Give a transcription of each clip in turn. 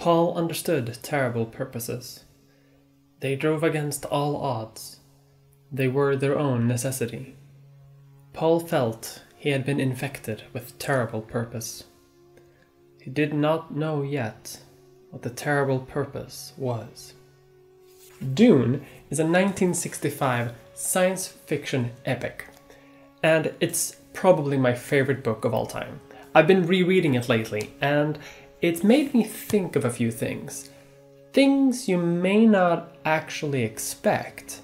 Paul understood terrible purposes. They drove against all odds. They were their own necessity. Paul felt he had been infected with terrible purpose. He did not know yet what the terrible purpose was. Dune is a 1965 science fiction epic, and it's probably my favorite book of all time. I've been rereading it lately, and it's made me think of a few things. Things you may not actually expect.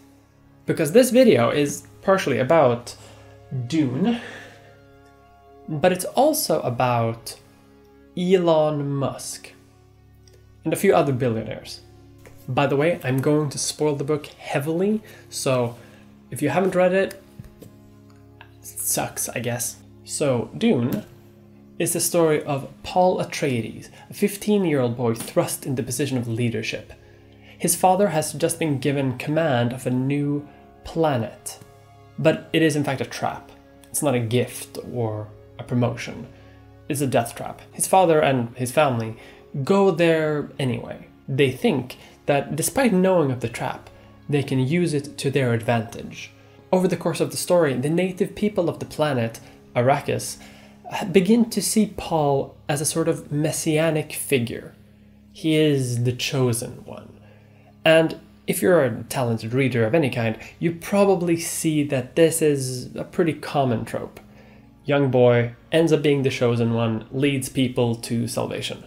Because this video is partially about Dune, but it's also about Elon Musk and a few other billionaires. By the way, I'm going to spoil the book heavily, so if you haven't read it, sucks, I guess. So, Dune is the story of Paul Atreides, a 15-year-old boy thrust into the position of leadership. His father has just been given command of a new planet, but it is in fact a trap. It's not a gift or a promotion. It's a death trap. His father and his family go there anyway. They think that despite knowing of the trap, they can use it to their advantage. Over the course of the story, the native people of the planet, Arrakis, begin to see Paul as a sort of messianic figure. He is the chosen one. And if you're a talented reader of any kind, you probably see that this is a pretty common trope. Young boy ends up being the chosen one, leads people to salvation.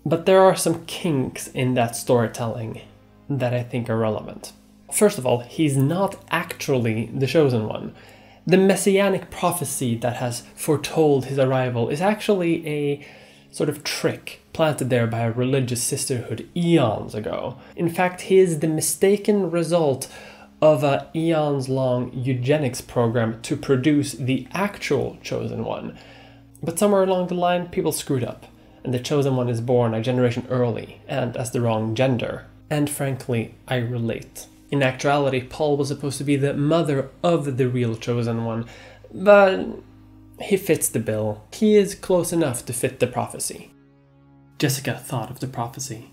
But there are some kinks in that storytelling that I think are relevant. First of all, he's not actually the chosen one. The messianic prophecy that has foretold his arrival is actually a sort of trick planted there by a religious sisterhood eons ago. In fact, he is the mistaken result of an eons-long eugenics program to produce the actual chosen one. But somewhere along the line, people screwed up, and the chosen one is born a generation early and as the wrong gender. And frankly, I relate. In actuality, Paul was supposed to be the mother of the real chosen one, but he fits the bill. He is close enough to fit the prophecy. Jessica thought of the prophecy,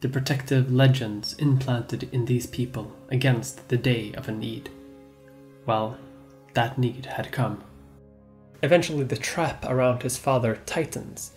the protective legends implanted in these people against the day of a need. Well, that need had come. Eventually the trap around his father tightens,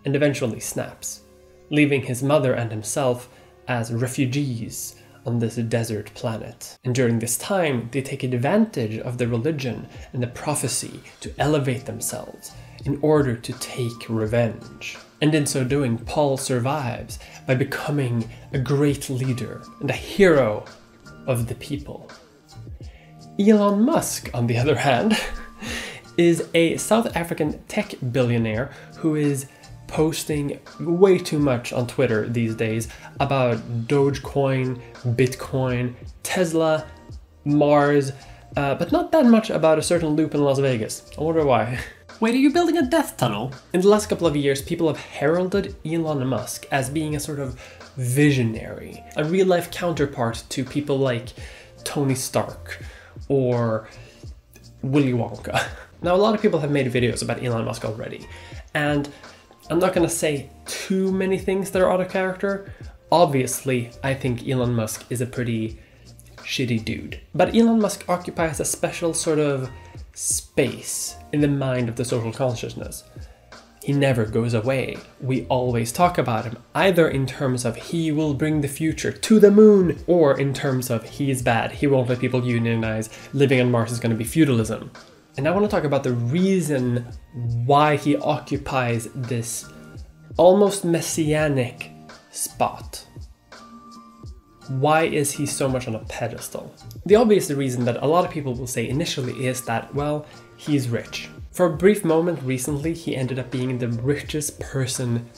and eventually snaps, leaving his mother and himself as refugees on this desert planet. And during this time, they take advantage of the religion and the prophecy to elevate themselves in order to take revenge. And in so doing, Paul survives by becoming a great leader and a hero of the people. Elon Musk, on the other hand, is a South African tech billionaire who is posting way too much on Twitter these days about Dogecoin, Bitcoin, Tesla, Mars, but not that much about a certain loop in Las Vegas. I wonder why. Wait, are you building a death tunnel? In the last couple of years, people have heralded Elon Musk as being a sort of visionary, a real-life counterpart to people like Tony Stark or Willy Wonka. Now, a lot of people have made videos about Elon Musk already, and I'm not going to say too many things that are out of character. Obviously, I think Elon Musk is a pretty shitty dude. But Elon Musk occupies a special sort of space in the mind of the social consciousness. He never goes away. We always talk about him, either in terms of he will bring the future to the moon, or in terms of he is bad, he won't let people unionize, living on Mars is going to be feudalism. And I want to talk about the reason why he occupies this almost messianic spot. Why is he so much on a pedestal? The obvious reason that a lot of people will say initially is that, well, he's rich. For a brief moment recently, he ended up being the richest person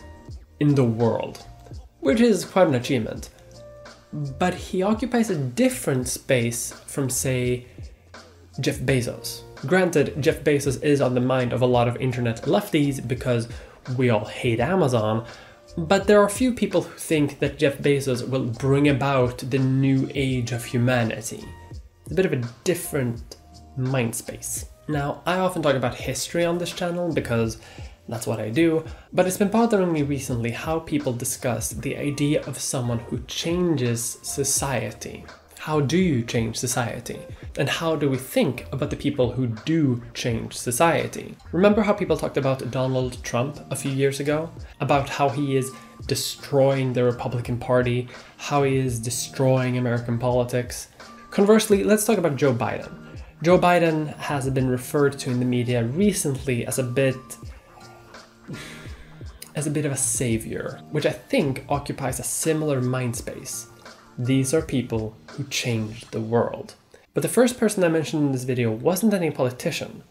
in the world, which is quite an achievement. But he occupies a different space from, say, Jeff Bezos. Granted, Jeff Bezos is on the mind of a lot of internet lefties because we all hate Amazon, but there are few people who think that Jeff Bezos will bring about the new age of humanity. It's a bit of a different mind space. Now, I often talk about history on this channel because That's what I do. But it's been bothering me recently how people discuss the idea of someone who changes society. How do you change society? And how do we think about the people who do change society? Remember how people talked about Donald Trump a few years ago? About how he is destroying the Republican Party, how he is destroying American politics. Conversely, let's talk about Joe Biden. Joe Biden has been referred to in the media recently as a bit of a savior, which I think occupies a similar mind space. These are people who changed the world. But the first person I mentioned in this video wasn't any politician.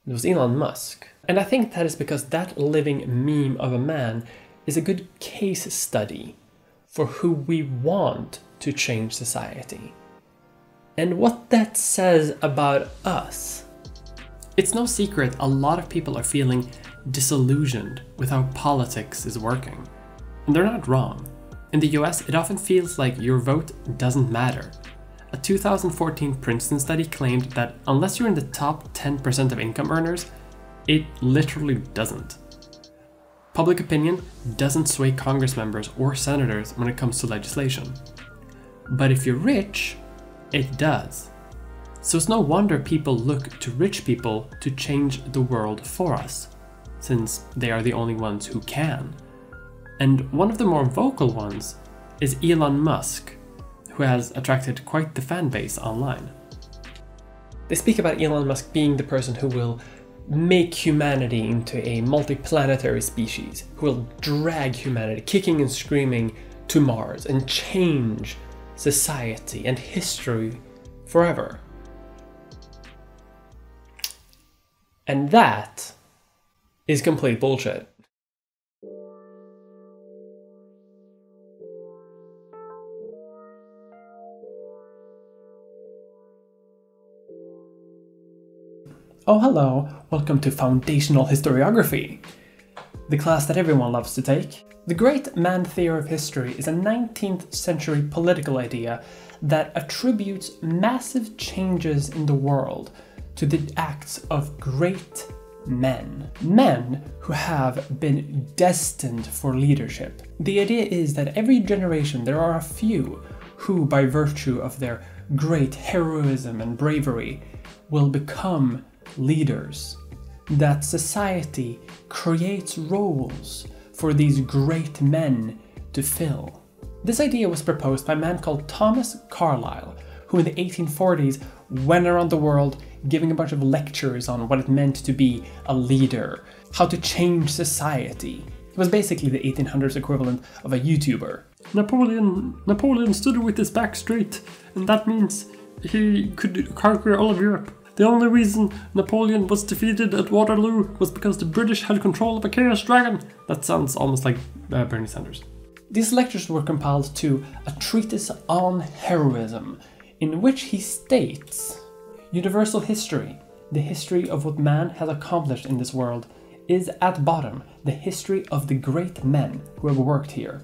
It was Elon Musk. And I think that is because that living meme of a man is a good case study for who we want to change society. And what that says about us. It's no secret a lot of people are feeling disillusioned with how politics is working. And they're not wrong. In the US, it often feels like your vote doesn't matter. A 2014 Princeton study claimed that unless you're in the top 10% of income earners, it literally doesn't. Public opinion doesn't sway Congress members or senators when it comes to legislation. But if you're rich, it does. So it's no wonder people look to rich people to change the world for us, since they are the only ones who can. And one of the more vocal ones is Elon Musk, who has attracted quite the fan base online. They speak about Elon Musk being the person who will make humanity into a multiplanetary species, who will drag humanity kicking and screaming to Mars and change society and history forever. And that is complete bullshit. Oh hello, welcome to Foundational Historiography, the class that everyone loves to take. The great man theory of history is a 19th century political idea that attributes massive changes in the world to the acts of great men. Men who have been destined for leadership. The idea is that every generation there are a few who, by virtue of their great heroism and bravery, will become leaders. That society creates roles for these great men to fill. This idea was proposed by a man called Thomas Carlyle, who in the 1840s went around the world giving a bunch of lectures on what it meant to be a leader, how to change society. It was basically the 1800s equivalent of a YouTuber. Napoleon stood with his back straight, and that means he could conquer all of Europe. The only reason Napoleon was defeated at Waterloo was because the British had control of a chaos dragon. That sounds almost like Bernie Sanders. These lectures were compiled to a treatise on heroism, in which he states, universal history, the history of what man has accomplished in this world, is at bottom the history of the great men who have worked here.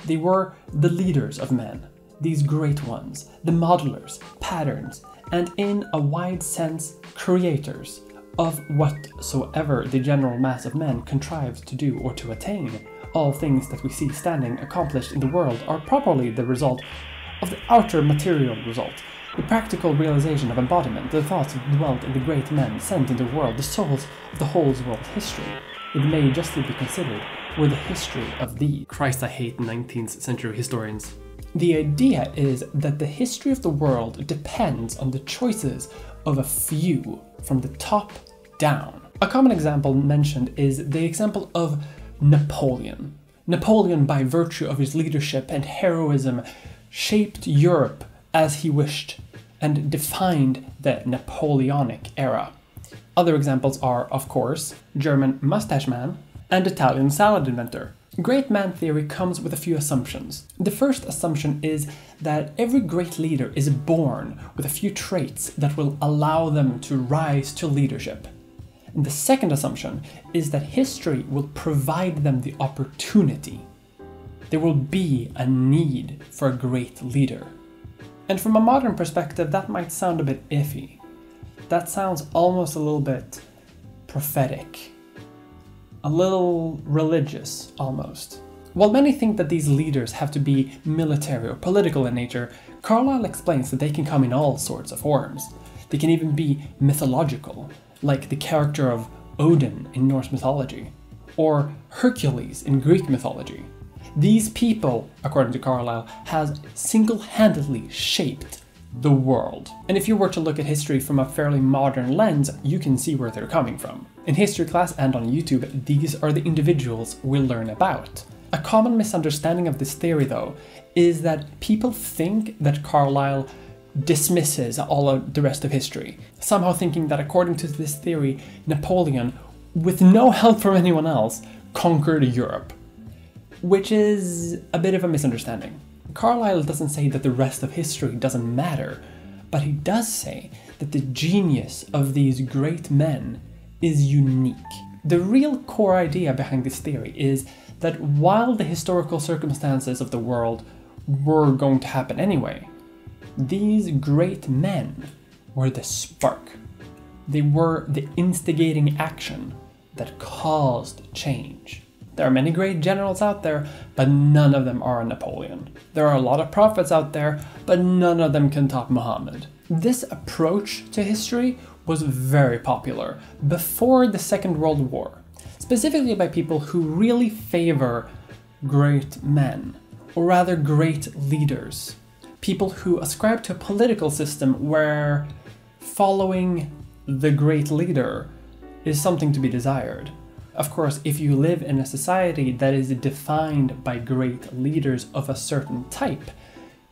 They were the leaders of men, these great ones, the modelers, patterns, and in a wide sense, creators of whatsoever the general mass of men contrived to do or to attain. All things that we see standing accomplished in the world are properly the result of the outer material result, the practical realization of embodiment, the thoughts dwelt in the great men sent into the world, the souls of the whole world history. It may justly be considered were the history of thee. Christ, I hate 19th century historians. The idea is that the history of the world depends on the choices of a few from the top down. A common example mentioned is the example of Napoleon. Napoleon, by virtue of his leadership and heroism, shaped Europe as he wished and defined the Napoleonic era. Other examples are, of course, German mustache man and Italian salad inventor. Great man theory comes with a few assumptions. The first assumption is that every great leader is born with a few traits that will allow them to rise to leadership. And the second assumption is that history will provide them the opportunity. There will be a need for a great leader. And from a modern perspective, that might sound a bit iffy. That sounds almost a little bit prophetic. a little religious almost. While many think that these leaders have to be military or political in nature, Carlyle explains that they can come in all sorts of forms. They can even be mythological, like the character of Odin in Norse mythology, or Hercules in Greek mythology. These people, according to Carlyle, has single-handedly shaped the world. And if you were to look at history from a fairly modern lens, you can see where they're coming from. In history class and on YouTube, these are the individuals we'll learn about. A common misunderstanding of this theory, though, is that people think that Carlyle dismisses all of the rest of history, somehow thinking that according to this theory, Napoleon, with no help from anyone else, conquered Europe, which is a bit of a misunderstanding. Carlyle doesn't say that the rest of history doesn't matter, but he does say that the genius of these great men is unique. The real core idea behind this theory is that while the historical circumstances of the world were going to happen anyway, these great men were the spark. They were the instigating action that caused change. There are many great generals out there, but none of them are a Napoleon. There are a lot of prophets out there, but none of them can top Muhammad. This approach to history was very popular before the Second World War, specifically by people who really favor great men, or rather great leaders. People who ascribe to a political system where following the great leader is something to be desired. Of course, if you live in a society that is defined by great leaders of a certain type,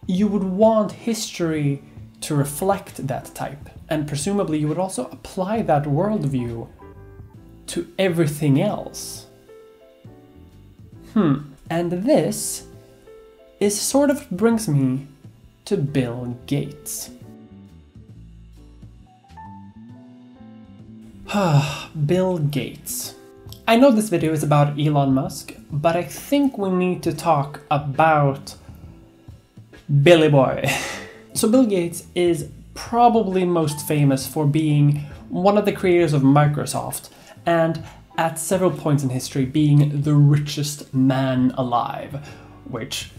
you would want history to reflect that type, and presumably you would also apply that worldview to everything else. And this is sort of brings me to Bill Gates. Bill Gates. I know this video is about Elon Musk, but I think we need to talk about Billy Boy. So Bill Gates is probably most famous for being one of the creators of Microsoft, and at several points in history being the richest man alive, which,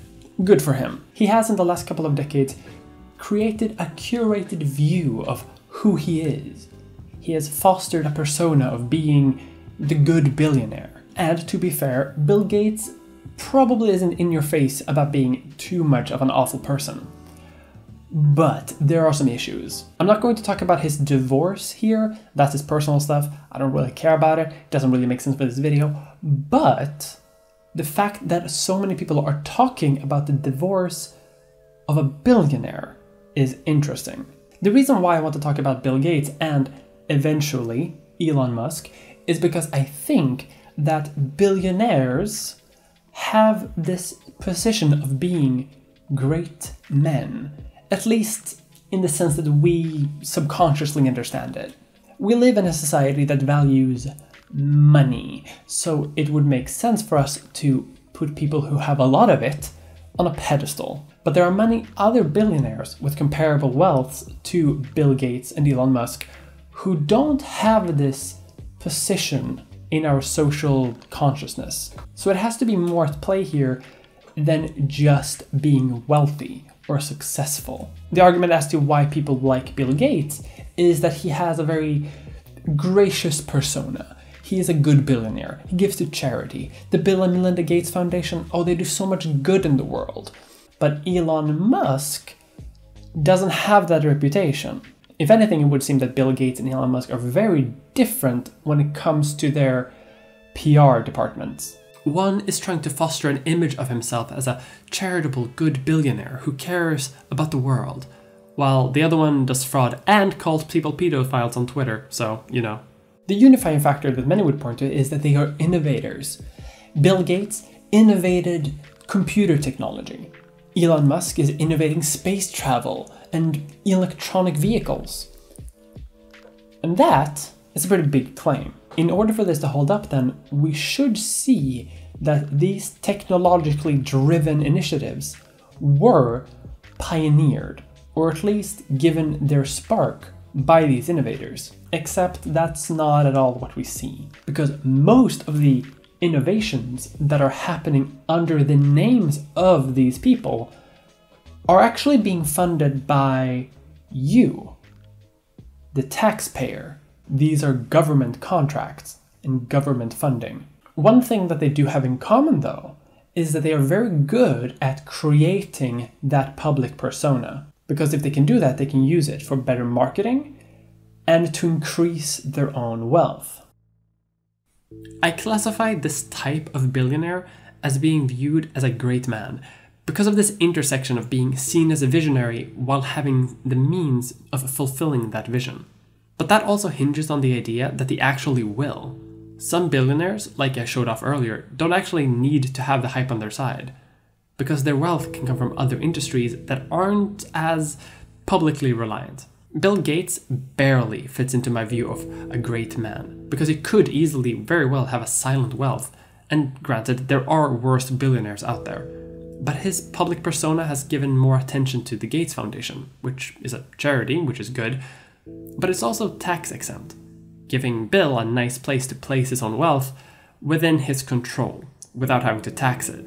good for him. He has in the last couple of decades created a curated view of who he is. He has fostered a persona of being the good billionaire. And to be fair, Bill Gates probably isn't in your face about being too much of an awful person. But there are some issues. I'm not going to talk about his divorce here, that's his personal stuff, I don't really care about it doesn't really make sense for this video, but the fact that so many people are talking about the divorce of a billionaire is interesting. The reason why I want to talk about Bill Gates and eventually Elon Musk is because I think that billionaires have this position of being great men, at least in the sense that we subconsciously understand it. We live in a society that values money, so it would make sense for us to put people who have a lot of it on a pedestal. But there are many other billionaires with comparable wealth to Bill Gates and Elon Musk who don't have this position in our social consciousness. So it has to be more at play here than just being wealthy or successful. The argument as to why people like Bill Gates is that he has a very gracious persona. He is a good billionaire. He gives to charity. The Bill and Melinda Gates Foundation, oh, they do so much good in the world. But Elon Musk doesn't have that reputation. If anything, it would seem that Bill Gates and Elon Musk are very different when it comes to their PR departments. One is trying to foster an image of himself as a charitable, good billionaire who cares about the world, while the other one does fraud and calls people pedophiles on Twitter, so, you know. The unifying factor that many would point to is that they are innovators. Bill Gates innovated computer technology. Elon Musk is innovating space travel and electronic vehicles. And that is a pretty big claim. In order for this to hold up, then, we should see that these technologically driven initiatives were pioneered, or at least given their spark by these innovators. Except that's not at all what we see. Because most of the innovations that are happening under the names of these people are actually being funded by you, the taxpayer. These are government contracts and government funding. One thing that they do have in common, though, is that they are very good at creating that public persona. Because if they can do that, they can use it for better marketing and to increase their own wealth. I classify this type of billionaire as being viewed as a great man because of this intersection of being seen as a visionary while having the means of fulfilling that vision. But that also hinges on the idea that they actually will. Some billionaires, like I showed off earlier, don't actually need to have the hype on their side, because their wealth can come from other industries that aren't as publicly reliant. Bill Gates barely fits into my view of a great man, because he could easily very well have a silent wealth, and granted, there are worse billionaires out there. But his public persona has given more attention to the Gates Foundation, which is a charity, which is good, but it's also tax exempt, giving Bill a nice place to place his own wealth within his control, without having to tax it,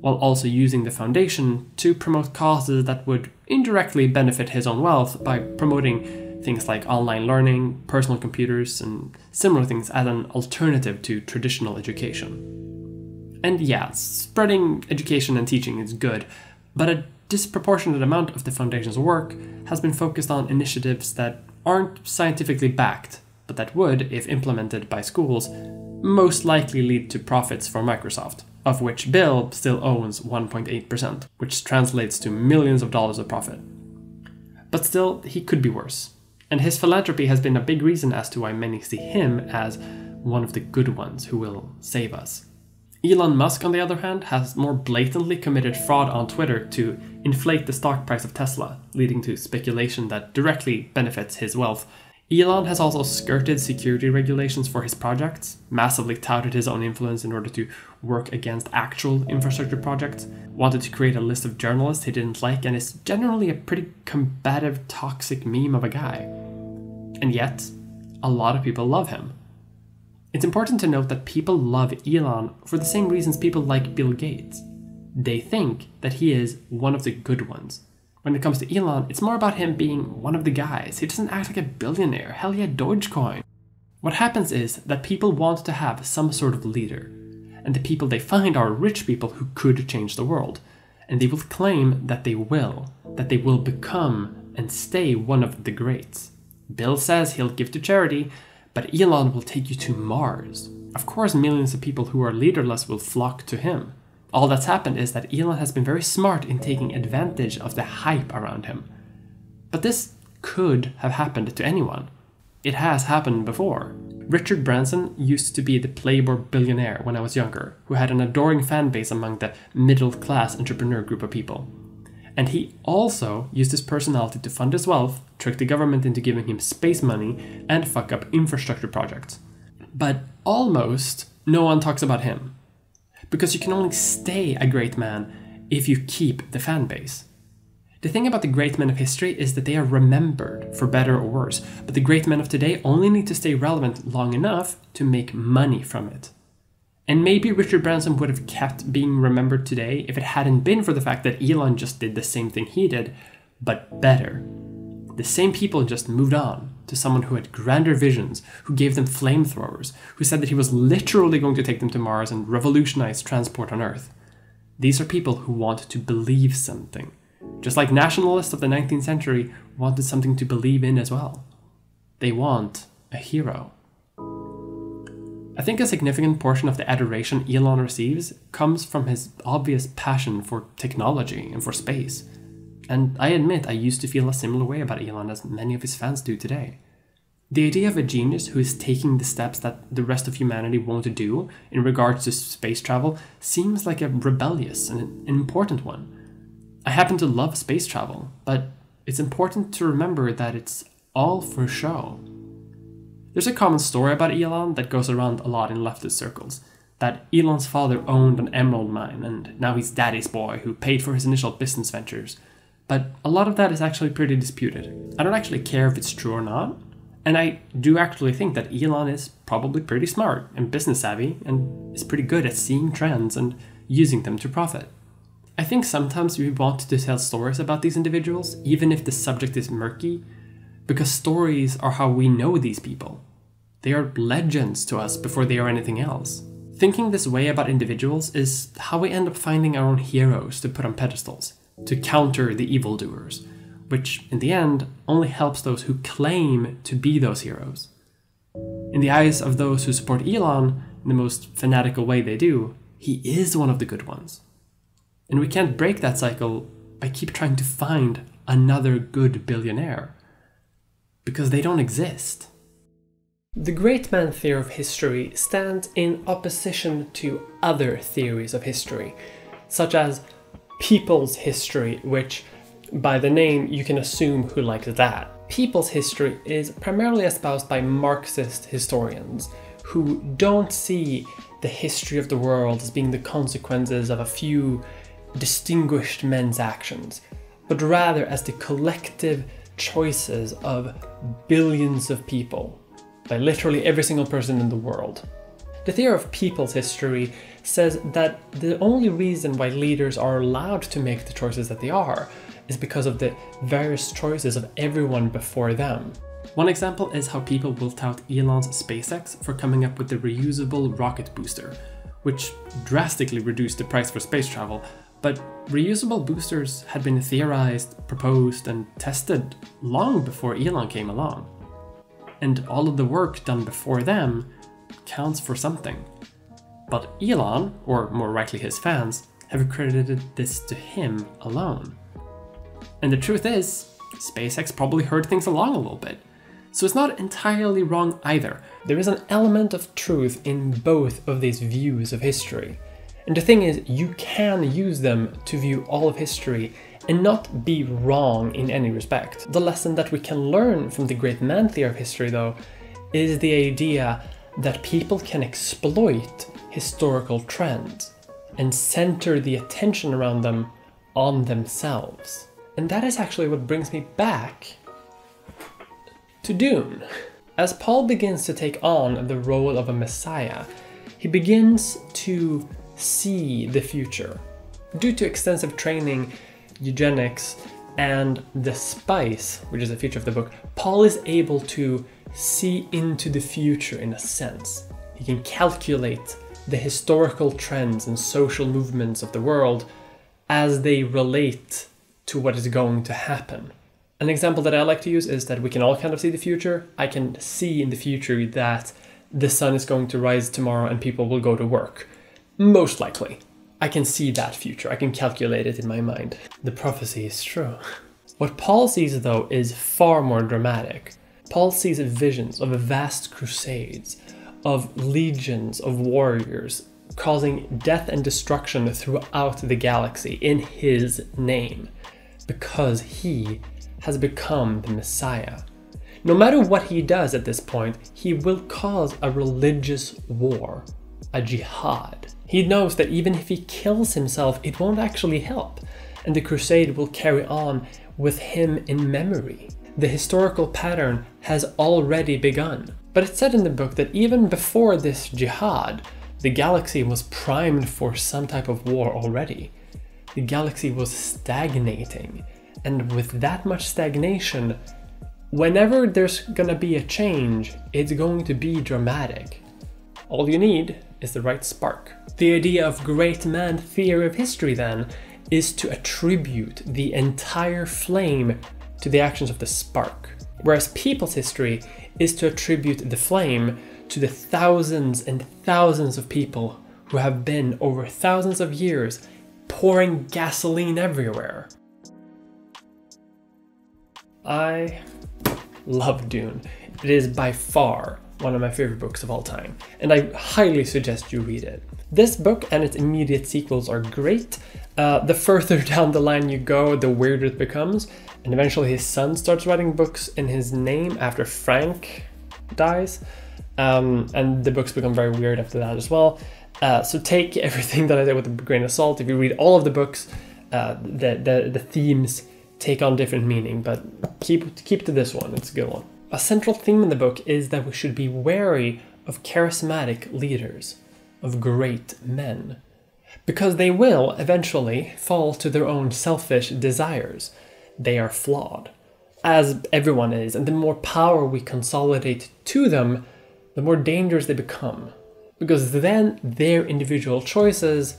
while also using the foundation to promote causes that would indirectly benefit his own wealth by promoting things like online learning, personal computers, and similar things as an alternative to traditional education. And yeah, spreading education and teaching is good, but a disproportionate amount of the foundation's work has been focused on initiatives that aren't scientifically backed, but that would, if implemented by schools, most likely lead to profits for Microsoft, of which Bill still owns 1.8%, which translates to millions of dollars of profit. But still, he could be worse, and his philanthropy has been a big reason as to why many see him as one of the good ones who will save us. Elon Musk, on the other hand, has more blatantly committed fraud on Twitter to inflate the stock price of Tesla, leading to speculation that directly benefits his wealth. Elon has also skirted security regulations for his projects, massively touted his own influence in order to work against actual infrastructure projects, wanted to create a list of journalists he didn't like, and is generally a pretty combative, toxic meme of a guy. And yet, a lot of people love him. It's important to note that people love Elon for the same reasons people like Bill Gates. They think that he is one of the good ones. When it comes to Elon, it's more about him being one of the guys. He doesn't act like a billionaire. Hell yeah, Dogecoin. What happens is that people want to have some sort of leader, and the people they find are rich people who could change the world, and they will claim that they will become and stay one of the greats. Bill says he'll give to charity, but Elon will take you to Mars. Of course, millions of people who are leaderless will flock to him. All that's happened is that Elon has been very smart in taking advantage of the hype around him. But this could have happened to anyone. It has happened before. Richard Branson used to be the Playboy billionaire when I was younger, who had an adoring fan base among the middle-class entrepreneur group of people. And he also used his personality to fund his wealth, trick the government into giving him space money, and fuck up infrastructure projects. But almost no one talks about him. Because you can only stay a great man if you keep the fan base. The thing about the great men of history is that they are remembered, for better or worse, but the great men of today only need to stay relevant long enough to make money from it. And maybe Richard Branson would have kept being remembered today if it hadn't been for the fact that Elon just did the same thing he did, but better. The same people just moved on to someone who had grander visions, who gave them flamethrowers, who said that he was literally going to take them to Mars and revolutionize transport on Earth. These are people who want to believe something, just like nationalists of the 19th century wanted something to believe in as well. They want a hero. I think a significant portion of the adoration Elon receives comes from his obvious passion for technology and for space. And I admit I used to feel a similar way about Elon as many of his fans do today. The idea of a genius who is taking the steps that the rest of humanity won't do in regards to space travel seems like a rebellious and an important one. I happen to love space travel, but it's important to remember that it's all for show. There's a common story about Elon that goes around a lot in leftist circles, that Elon's father owned an emerald mine and now he's daddy's boy who paid for his initial business ventures. But a lot of that is actually pretty disputed. I don't actually care if it's true or not, And I do actually think that Elon is probably pretty smart and business savvy and is pretty good at seeing trends and using them to profit. I think sometimes we want to tell stories about these individuals, even if the subject is murky, because stories are how we know these people. They are legends to us before they are anything else. Thinking this way about individuals is how we end up finding our own heroes to put on pedestals, to counter the evildoers, which in the end only helps those who claim to be those heroes. In the eyes of those who support Elon in the most fanatical way they do, he is one of the good ones. And we can't break that cycle by keep trying to find another good billionaire, because they don't exist. The great man theory of history stands in opposition to other theories of history, such as people's history, which by the name you can assume who likes that. People's history is primarily espoused by Marxist historians who don't see the history of the world as being the consequences of a few distinguished men's actions, but rather as the collective choices of billions of people, by literally every single person in the world. The theory of people's history says that the only reason why leaders are allowed to make the choices that they are is because of the various choices of everyone before them. One example is how people will tout Elon's SpaceX for coming up with the reusable rocket booster, which drastically reduced the price for space travel, but reusable boosters had been theorized, proposed, and tested long before Elon came along. And all of the work done before them counts for something. But Elon, or more rightly his fans, have credited this to him alone. And the truth is, SpaceX probably heard things along a little bit. So it's not entirely wrong either. There is an element of truth in both of these views of history. And the thing is, you can use them to view all of history and not be wrong in any respect. The lesson that we can learn from the great man theory of history, though, is the idea that people can exploit historical trends and center the attention around them on themselves. And that is actually what brings me back to Dune. As Paul begins to take on the role of a messiah, he begins to see the future. Due to extensive training, eugenics, and the spice, which is a feature of the book, Paul is able to see into the future in a sense. He can calculate the historical trends and social movements of the world as they relate to what is going to happen. An example that I like to use is that we can all kind of see the future. I can see in the future that the sun is going to rise tomorrow and people will go to work. Most likely. I can see that future. I can calculate it in my mind. The prophecy is true. What Paul sees, though, is far more dramatic. Paul sees visions of vast crusades, of legions of warriors causing death and destruction throughout the galaxy in his name, because he has become the Messiah. No matter what he does at this point, he will cause a religious war, a jihad. He knows that even if he kills himself, it won't actually help, and the crusade will carry on with him in memory. The historical pattern has already begun. But it's said in the book that even before this jihad, the galaxy was primed for some type of war already. The galaxy was stagnating, and with that much stagnation, whenever there's gonna be a change, it's going to be dramatic. All you need is the right spark. The idea of great man theory of history, then, is to attribute the entire flame to the actions of the spark, whereas people's history is to attribute the flame to the thousands and thousands of people who have been over thousands of years pouring gasoline everywhere. I love Dune. It is by far one of my favorite books of all time, and I highly suggest you read it. This book and its immediate sequels are great. The further down the line you go, the weirder it becomes, and eventually his son starts writing books in his name after Frank dies, and the books become very weird after that as well. So take everything that I did with a grain of salt. If you read all of the books, the themes take on different meaning, but keep to this one, it's a good one. A central theme in the book is that we should be wary of charismatic leaders, of great men, because they will eventually fall to their own selfish desires. They are flawed, as everyone is, and the more power we consolidate to them, the more dangerous they become, because then their individual choices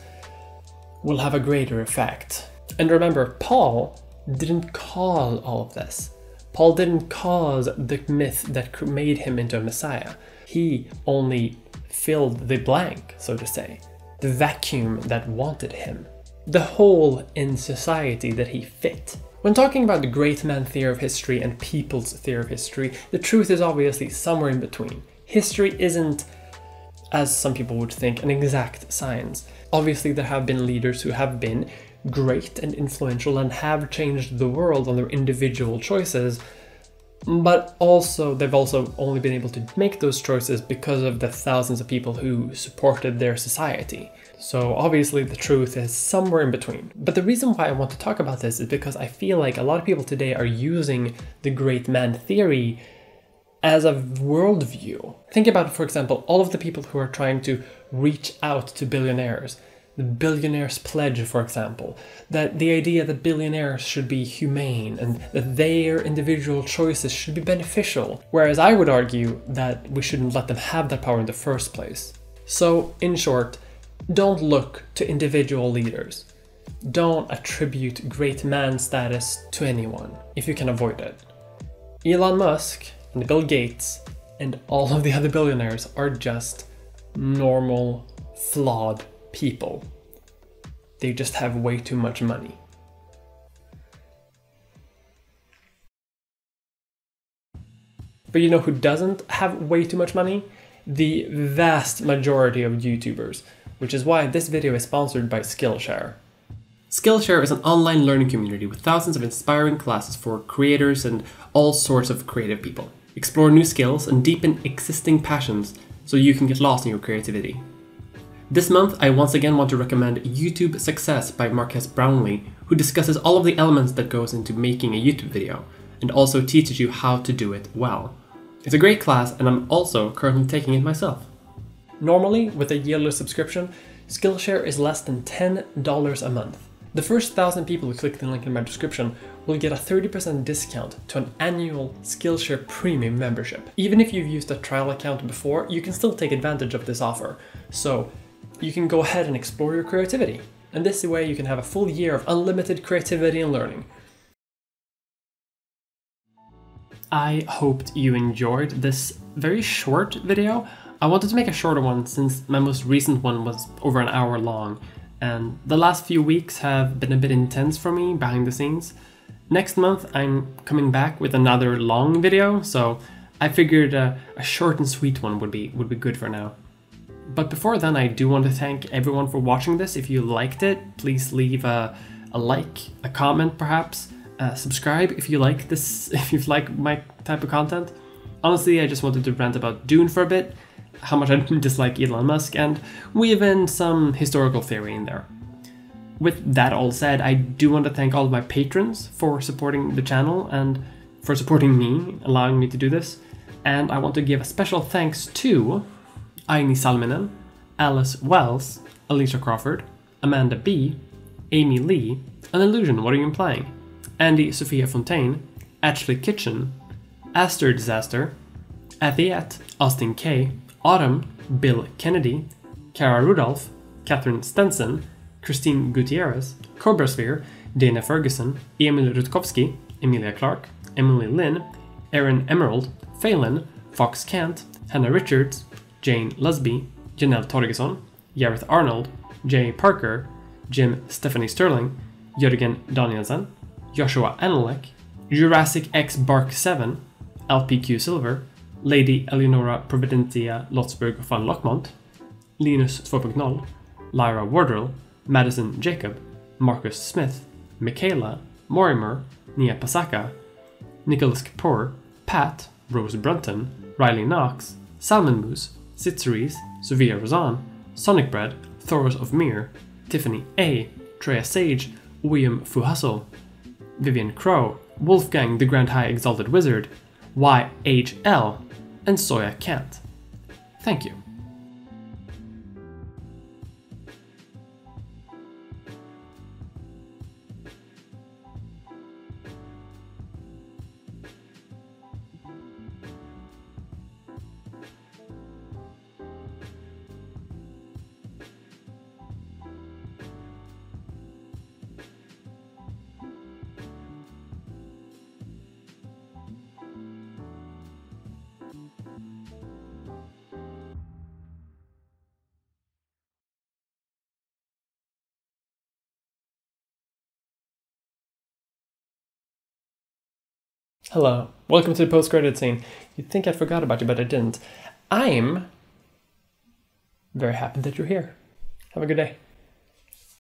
will have a greater effect. And remember, Paul didn't cause all of this. Paul didn't cause the myth that made him into a messiah. He only filled the blank, so to say, the vacuum that wanted him, the hole in society that he fit. When talking about the great man theory of history and people's theory of history, the truth is obviously somewhere in between. History isn't, as some people would think, an exact science. Obviously, there have been leaders who have been great and influential and have changed the world on their individual choices, but also they've also only been able to make those choices because of the thousands of people who supported their society. So obviously the truth is somewhere in between. But the reason why I want to talk about this is because I feel like a lot of people today are using the great man theory as a worldview. Think about, for example, all of the people who are trying to reach out to billionaires. The billionaire's pledge, for example, that the idea that billionaires should be humane and that their individual choices should be beneficial, whereas I would argue that we shouldn't let them have that power in the first place. So, in short, don't look to individual leaders. Don't attribute great man status to anyone, if you can avoid it. Elon Musk and Bill Gates and all of the other billionaires are just normal, flawed people. They just have way too much money. But you know who doesn't have way too much money? The vast majority of YouTubers, which is why this video is sponsored by Skillshare. Skillshare is an online learning community with thousands of inspiring classes for creators and all sorts of creative people. Explore new skills and deepen existing passions so you can get lost in your creativity. This month, I once again want to recommend YouTube Success by Marques Brownlee, who discusses all of the elements that goes into making a YouTube video, and also teaches you how to do it well. It's a great class, and I'm also currently taking it myself. Normally, with a yearly subscription, Skillshare is less than $10 a month. The first 1,000 people who click the link in my description will get a 30% discount to an annual Skillshare Premium membership. Even if you've used a trial account before, you can still take advantage of this offer. So, you can go ahead and explore your creativity. And this way you can have a full year of unlimited creativity and learning. I hoped you enjoyed this very short video. I wanted to make a shorter one since my most recent one was over an hour long, and the last few weeks have been a bit intense for me behind the scenes. Next month I'm coming back with another long video, so I figured a short and sweet one would be good for now. But before then, I do want to thank everyone for watching this. If you liked it, please leave a like, a comment perhaps, subscribe if you like this, if you like my type of content. Honestly, I just wanted to rant about Dune for a bit, how much I dislike Elon Musk, and weave in some historical theory in there. With that all said, I do want to thank all of my patrons for supporting the channel and for supporting me, allowing me to do this. And I want to give a special thanks to Aini Salminen, Alice Wells, Alicia Crawford, Amanda B, Amy Lee, An Illusion, What Are You Implying? Andy Sophia Fontaine, Ashley Kitchen, Aster Disaster, Athiet, Austin K, Autumn, Bill Kennedy, Kara Rudolph, Catherine Stenson, Christine Gutierrez, Cobrasphere, Dana Ferguson, Emil Rutkowski, Emilia Clark, Emily Lynn, Erin Emerald, Phelan, Fox Kent, Hannah Richards, Jane Lusby, Janelle Torgesson, Gareth Arnold, Jay Parker, Jim Stephanie Sterling, Jörgen Danielsen, Joshua Anelek, Jurassic X Bark 7, LPQ Silver, Lady Eleonora Providentia Lotsburg van Lockmont, Linus 2.0, Lyra Wardrell, Madison Jacob, Marcus Smith, Michaela, Morimer, Nia Pasaka, Nicholas Kapoor, Pat, Rose Brunton, Riley Knox, Salmon Moose, Sitzeries, Sofia Rozan, Sonic Bread, Thoros of Mir, Tiffany A, Treya Sage, William Fuhassel, Vivian Crow, Wolfgang the Grand High Exalted Wizard, YHL, and Soya can't. Thank you. Hello, welcome to the post-credit scene. You'd think I forgot about you, but I didn't. I'm very happy that you're here. Have a good day.